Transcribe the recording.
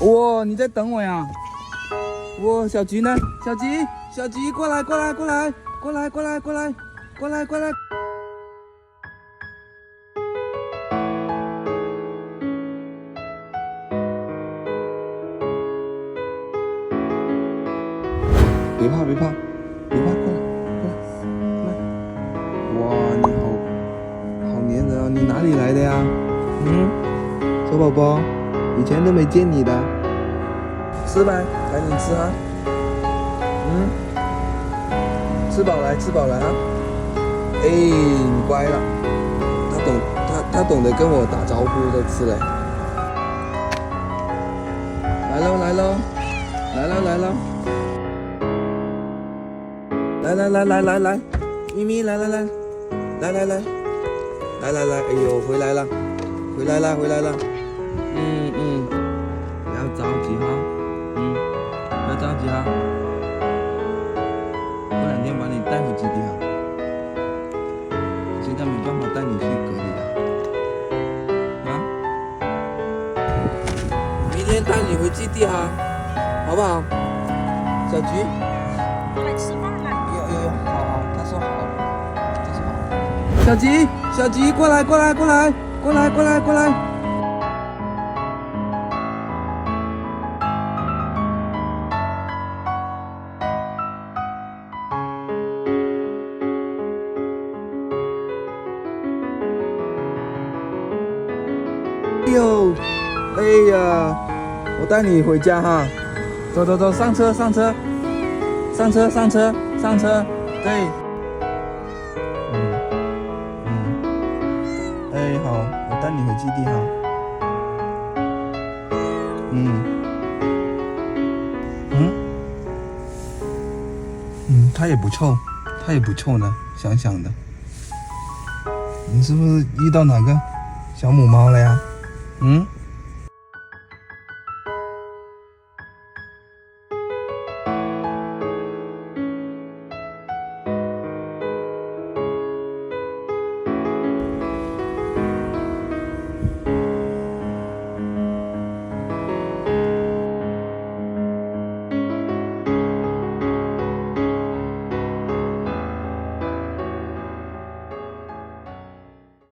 哇，你在等我呀？哇，小菊呢？小菊，小菊，过来，过来，过来，过来，过来，过来，过来，过来。别怕，别怕，别怕，过来，过来，过来。哇，你好粘人啊！你哪里来的呀？小宝宝，以前都没见你的。吃呗，赶紧吃啊！吃饱来，吃饱来啊！哎，你乖了，他懂得跟我打招呼的吃嘞。来喽，来喽，来喽，来喽！来，咪咪来，来，哎呦，回来了，回来了，回来了。不要着急哈，不要着急哈。过2天把你带回基地哈，现在没办法带你去隔离了。明天带你回基地哈，好不好？小菊。来吃饭了。有，好，他说好，他说好。小吉，过来，过来，过来，过来，过来，过来。哎呀，我带你回家哈，走，上车，对。哎，好，我带你回基地哈。它也不臭，它也不臭呢，香香的。你是不是遇到哪个小母猫了呀？